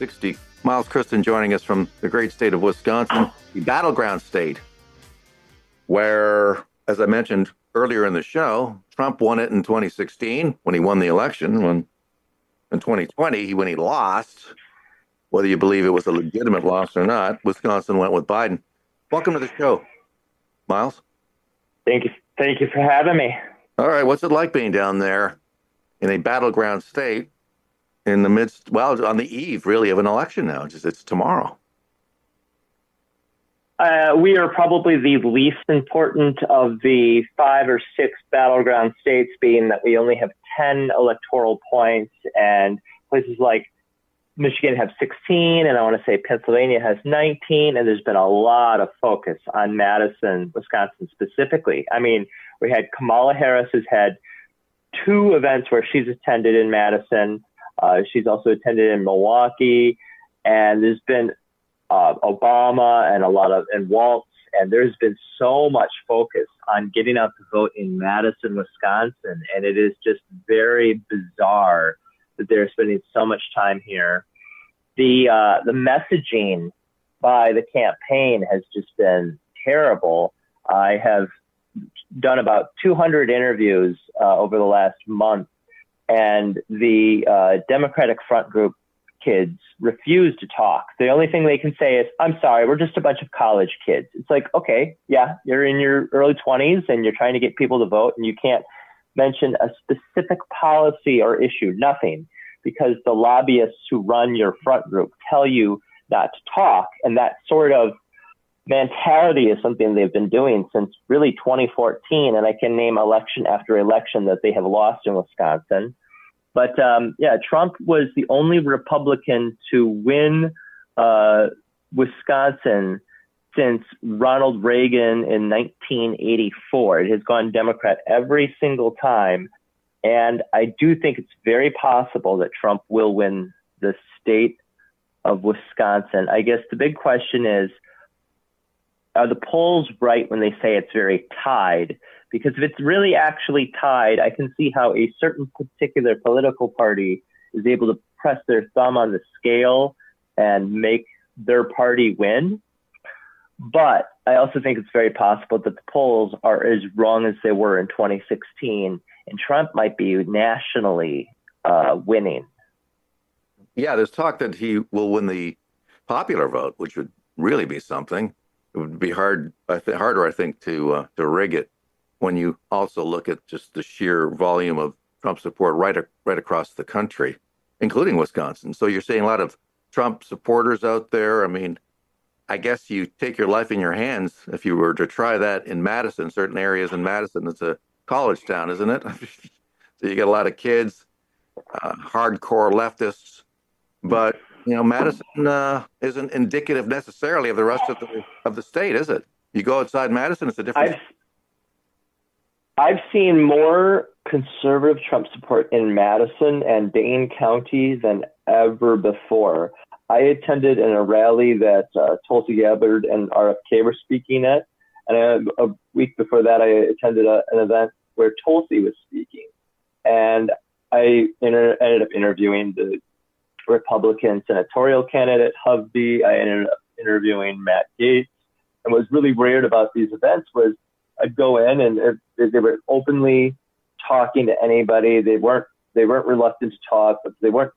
60. Miles Kristen joining us from the great state of Wisconsin, the battleground state, where, as I mentioned earlier in the show, Trump won it in 2016 when he won the election. When in 2020, when he lost, whether you believe it was a legitimate loss or not, Wisconsin went with Biden. Welcome to the show, Miles. Thank you. Thank you for having me. All right. What's it like being down there in a battleground state in the midst, well, on the eve, really, of an election now? It's tomorrow. We are probably the least important of the 5 or 6 battleground states, being that we only have 10 electoral points, and places like Michigan have 16, and I want to say Pennsylvania has 19, and there's been a lot of focus on Madison, Wisconsin specifically. I mean, we had Kamala Harris has had 2 events where she's attended in Madison. She's also attended in Milwaukee, and there's been Obama and Waltz, and there's been so much focus on getting out the vote in Madison, Wisconsin, and it is just very bizarre that they're spending so much time here. The messaging by the campaign has just been terrible. I have done about 200 interviews over the last month, and the Democratic Front Group kids refuse to talk. The only thing they can say is, "I'm sorry, we're just a bunch of college kids." It's like, okay, yeah, you're in your early 20s and you're trying to get people to vote, and you can't mention a specific policy or issue, nothing, because the lobbyists who run your front group tell you not to talk. And that sort of mentality is something they've been doing since really 2014. And I can name election after election that they have lost in Wisconsin. But yeah, Trump was the only Republican to win Wisconsin since Ronald Reagan in 1984. It has gone Democrat every single time. And I do think it's very possible that Trump will win the state of Wisconsin. I guess the big question is, are the polls right when they say it's very tied? Because if it's really actually tied, I can see how a certain particular political party is able to press their thumb on the scale and make their party win. But I also think it's very possible that the polls are as wrong as they were in 2016, and Trump might be nationally winning. Yeah, there's talk that he will win the popular vote, which would really be something. It would be harder, I think, to rig it when you also look at just the sheer volume of Trump support right across the country, including Wisconsin. So you're seeing a lot of Trump supporters out there. I mean, I guess you take your life in your hands if you were to try that in Madison. Certain areas in Madison, it's a college town, isn't it? So you get a lot of kids, hardcore leftists, but you know, Madison isn't indicative necessarily of the rest of the state, is it? You go outside Madison, it's a different. I've seen more conservative Trump support in Madison and Dane County than ever before. I attended in a rally that Tulsi Gabbard and RFK were speaking at, and a week before that, I attended an event where Tulsi was speaking, and I ended up interviewing the Republican senatorial candidate Hovde. I ended up interviewing Matt Gaetz, and what was really weird about these events was I'd go in and they were openly talking to anybody. They weren't reluctant to talk, but they weren't,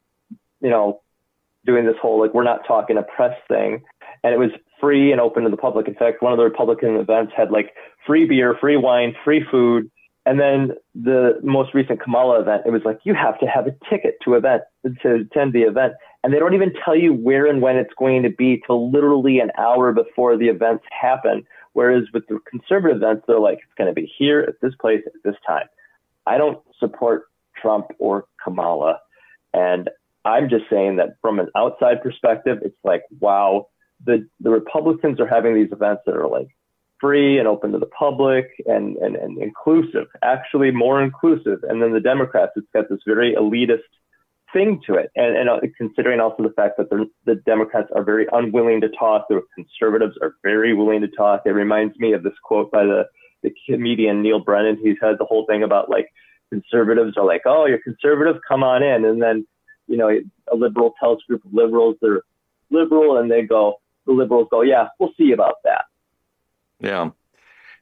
doing this whole, like, we're not talking a press thing. And it was free and open to the public. In fact, one of the Republican events had like free beer, free wine, free food. And then the most recent Kamala event, it was like, you have to have a ticket to attend the event. And they don't even tell you where and when it's going to be till literally an hour before the events happen. Whereas with the conservative events, they're like, it's going to be here at this place at this time. I don't support Trump or Kamala. And I'm just saying that from an outside perspective, it's like, wow, the Republicans are having these events that are like free and open to the public and inclusive, actually more inclusive. And then the Democrats, it's got this very elitist thing to it. And considering also the fact that the Democrats are very unwilling to talk, the conservatives are very willing to talk. It reminds me of this quote by the comedian Neil Brennan. He's had the whole thing about like conservatives are like, oh, you're conservative, come on in. And then a liberal tells a group of liberals they're liberal, and the liberals go, yeah, we'll see about that. Yeah.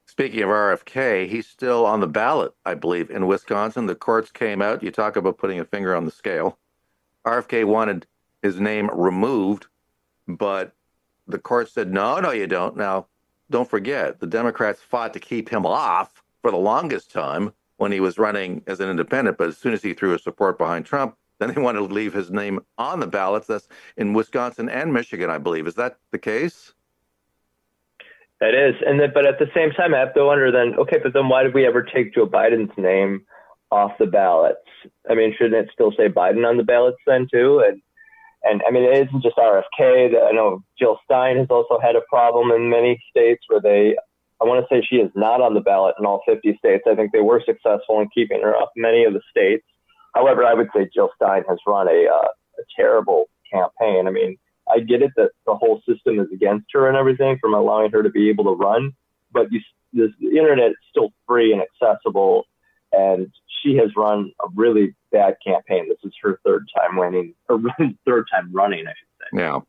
Speaking of RFK, he's still on the ballot, I believe, in Wisconsin. The courts came out. You talk about putting a finger on the scale. RFK wanted his name removed, but the court said, no, you don't. Now, don't forget, the Democrats fought to keep him off for the longest time when he was running as an independent. But as soon as he threw his support behind Trump, then they wanted to leave his name on the ballots. That's in Wisconsin and Michigan, I believe. Is that the case? It is. But at the same time, I have to wonder then, okay, but then why did we ever take Joe Biden's name off the ballots? I mean, shouldn't it still say Biden on the ballots then too? And I mean, it isn't just RFK. I know Jill Stein has also had a problem in many states where I want to say she is not on the ballot in all 50 states. I think they were successful in keeping her off many of the states. However, I would say Jill Stein has run a terrible campaign. I mean, I get it that the whole system is against her and everything from allowing her to be able to run, but the internet is still free and accessible, and she has run a really bad campaign. This is her third time running, I should say. Yeah.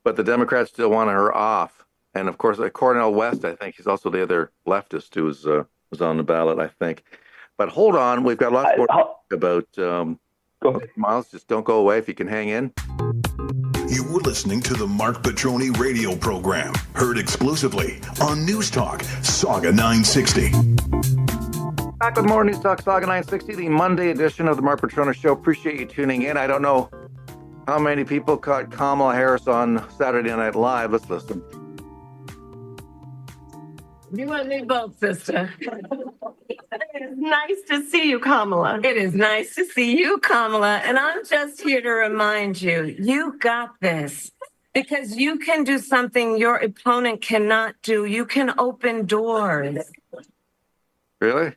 But the Democrats still want her off. And of course, Cornel West, I think he's also the other leftist who was on the ballot, I think. But hold on, we've got lots more to talk about. Go ahead. Miles, just don't go away if you can hang in. You were listening to the Mark Petroni radio program, heard exclusively on News Talk Saga 960. Back with more News Talk Saga 960, the Monday edition of the Mark Petroni Show. Appreciate you tuning in. I don't know how many people caught Kamala Harris on Saturday Night Live. Let's listen. You and me both, sister. It is nice to see you, Kamala. It is nice to see you, Kamala. And I'm just here to remind you, you got this. Because you can do something your opponent cannot do. You can open doors. Really?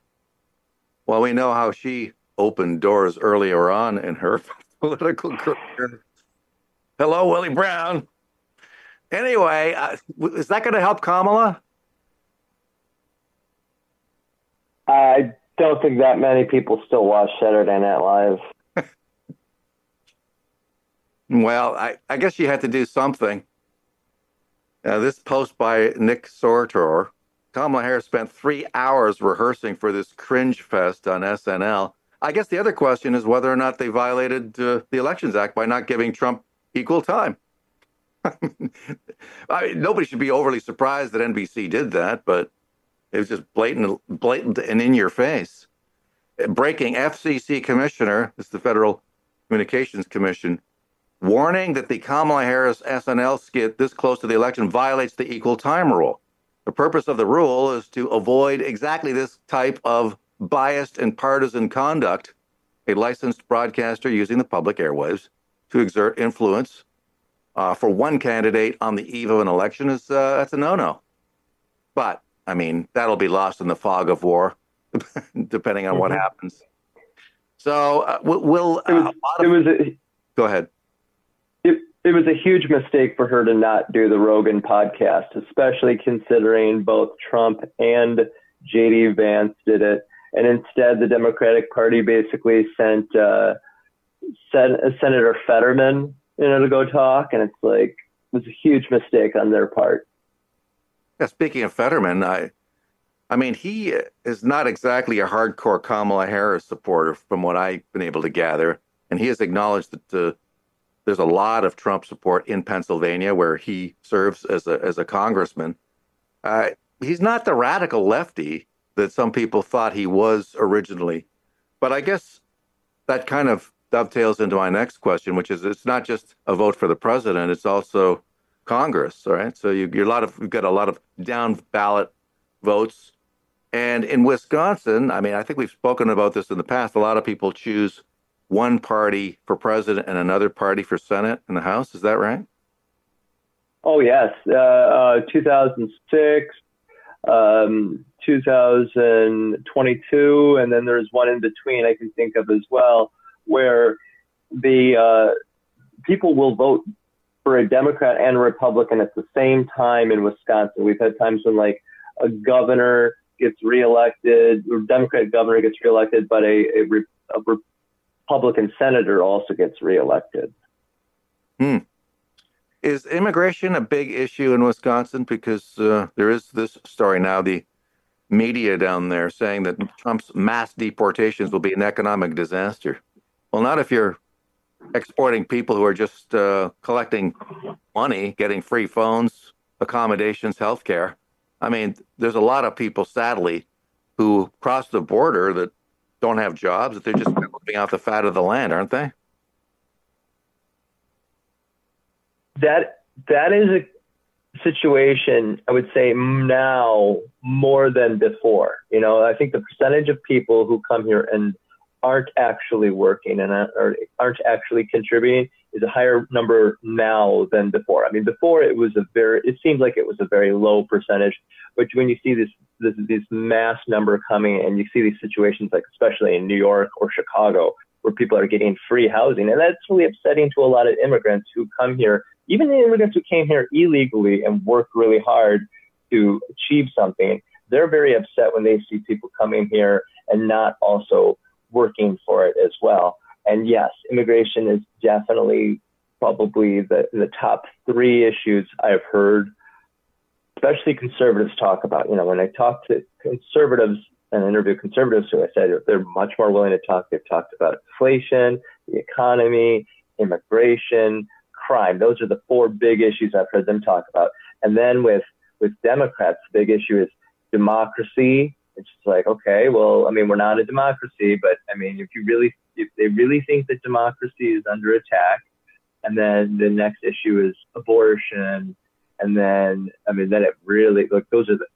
Well, we know how she opened doors earlier on in her political career. Hello, Willie Brown. Anyway, is that going to help Kamala? I don't think that many people still watch Saturday Night Live. Well, I guess she had to do something. This post by Nick Sortor. Kamala Harris spent 3 hours rehearsing for this cringe fest on SNL. I guess the other question is whether or not they violated the Elections Act by not giving Trump equal time. I mean, nobody should be overly surprised that NBC did that, but it was just blatant and in your face. Breaking FCC commissioner, this is the Federal Communications Commission, warning that the Kamala Harris SNL skit this close to the election violates the equal time rule. The purpose of the rule is to avoid exactly this type of biased and partisan conduct. A licensed broadcaster using the public airwaves to exert influence for one candidate on the eve of an election that's a no-no. But I mean, that'll be lost in the fog of war, depending on what happens. So go ahead. It was a huge mistake for her to not do the Rogan podcast, especially considering both Trump and J.D. Vance did it. And instead, the Democratic Party basically sent Senator Fetterman, to go talk. And it's like, it was a huge mistake on their part. Yeah, speaking of Fetterman, I mean, he is not exactly a hardcore Kamala Harris supporter from what I've been able to gather. And he has acknowledged that there's a lot of Trump support in Pennsylvania where he serves as a congressman. He's not the radical lefty that some people thought he was originally. But I guess that kind of dovetails into my next question, which is it's not just a vote for the president, it's also Congress, all right? So you've got a lot of down ballot votes. And in Wisconsin, I mean, I think we've spoken about this in the past. A lot of people choose one party for president and another party for Senate in the House. Is that right? Oh, yes. 2006, 2022, and then there's one in between I can think of as well, where the people will vote for a Democrat and a Republican at the same time in Wisconsin. We've had times when like a governor gets reelected, or Democratic governor gets reelected, but a Republican senator also gets reelected. Is immigration a big issue in Wisconsin? Because there is this story now, the media down there saying that Trump's mass deportations will be an economic disaster. Well, not if you're exporting people who are just collecting money, getting free phones, accommodations, healthcare. I mean, there's a lot of people, sadly, who cross the border that don't have jobs, that they're just living out the fat of the land, aren't they? That is a situation, I would say now more than before. You know, I think the percentage of people who come here and aren't actually working and aren't actually contributing is a higher number now than before. I mean, before it seemed like it was a very low percentage, but when you see this mass number coming and you see these situations, like especially in New York or Chicago, where people are getting free housing, and that's really upsetting to a lot of immigrants who come here, even the immigrants who came here illegally and worked really hard to achieve something. They're very upset when they see people coming here and not also working for it as well. And yes, immigration is definitely probably the top three issues I've heard, especially conservatives talk about. You know, when I talk to conservatives and interview conservatives who I said they're much more willing to talk, they've talked about inflation, the economy, immigration, crime. Those are the four big issues I've heard them talk about. And then with Democrats, the big issue is democracy. It's just like, okay, well, I mean, we're not a democracy, but I mean, if they really think that democracy is under attack, and then the next issue is abortion, and then, I mean, then it really, like, those are the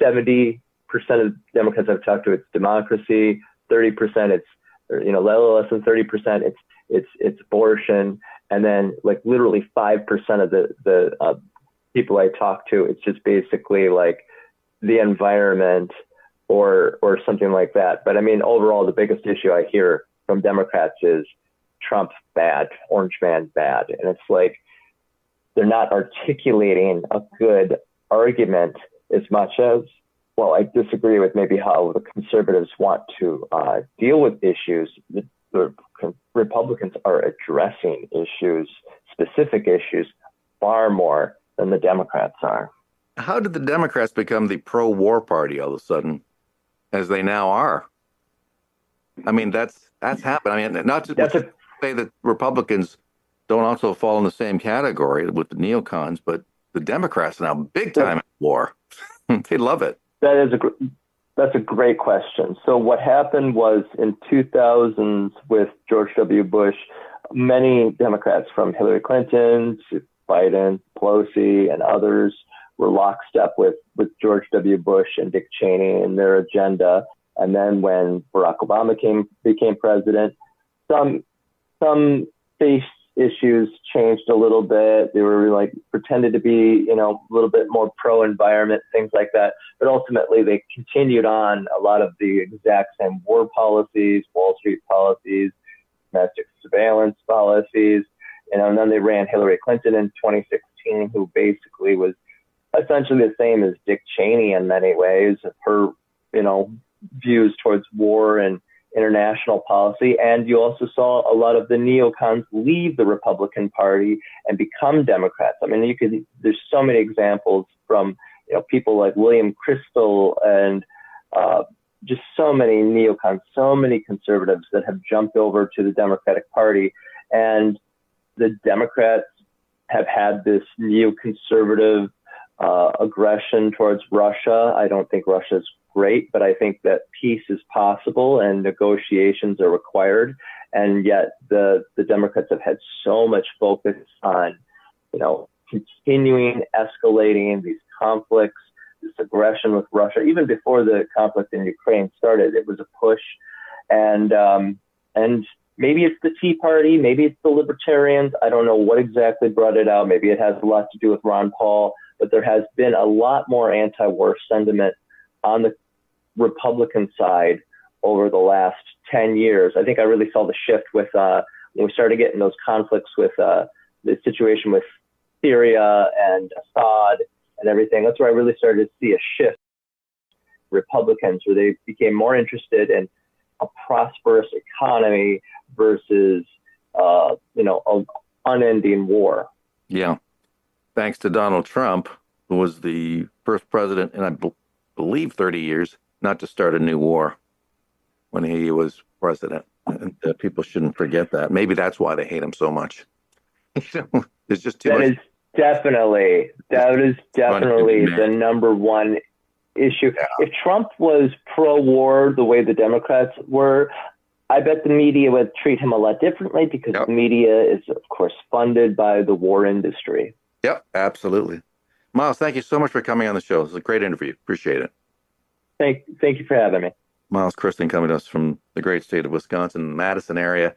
70% of Democrats I've talked to, it's democracy, 30% it's, you know, little less than 30%, it's abortion, and then like literally 5% of the people I talk to, it's just basically like the environment or something like that. But I mean, overall, the biggest issue I hear from Democrats is Trump bad, Orange Man bad. And it's like, they're not articulating a good argument as much as, well, I disagree with maybe how the conservatives want to deal with issues. The Republicans are addressing issues, specific issues, far more than the Democrats are. How did the Democrats become the pro-war party all of a sudden, as they now are? I mean, that's happened. I mean, not to say that Republicans don't also fall in the same category with the neocons, but the Democrats are now big time at war. They love it. That's a great question. So what happened was in 2000s with George W. Bush, many Democrats from Hillary Clinton to Biden, Pelosi, and others were lockstep with George W. Bush and Dick Cheney and their agenda. And then when Barack Obama became president, some face issues changed a little bit. They were like pretended to be, you know, a little bit more pro-environment, things like that. But ultimately, they continued on a lot of the exact same war policies, Wall Street policies, domestic surveillance policies. You know, and then they ran Hillary Clinton in 2016, who basically was essentially the same as Dick Cheney in many ways. Her, you know, views towards war and international policy. And you also saw a lot of the neocons leave the Republican Party and become Democrats. I mean, there's so many examples from, you know, people like William Kristol and just so many neocons, so many conservatives that have jumped over to the Democratic Party. And the Democrats have had this neoconservative aggression towards Russia. I don't think Russia's great, but I think that peace is possible and negotiations are required. And yet the Democrats have had so much focus on, you know, continuing, escalating these conflicts, this aggression with Russia. Even before the conflict in Ukraine started, it was a push. And maybe it's the Tea Party, maybe it's the Libertarians. I don't know what exactly brought it out. Maybe it has a lot to do with Ron Paul, but there has been a lot more anti-war sentiment on the Republican side over the last 10 years. I think I really saw the shift with when we started getting those conflicts with the situation with Syria and Assad and everything. That's where I really started to see a shift. Republicans, where they became more interested in a prosperous economy versus, an unending war. Yeah. Thanks to Donald Trump, who was the first president in, believe, 30 years not to start a new war when he was president. And people shouldn't forget that. Maybe that's why they hate him so much. There's just too That much. is definitely the number one issue. Yeah. If Trump was pro-war the way the Democrats were, I bet the media would treat him a lot differently because Yep. the media is, of course, funded by the war industry. Yep, absolutely. Miles, thank you so much for coming on the show. It was a great interview. Appreciate it. Thank you for having me. Miles Christin coming to us from the great state of Wisconsin, Madison area.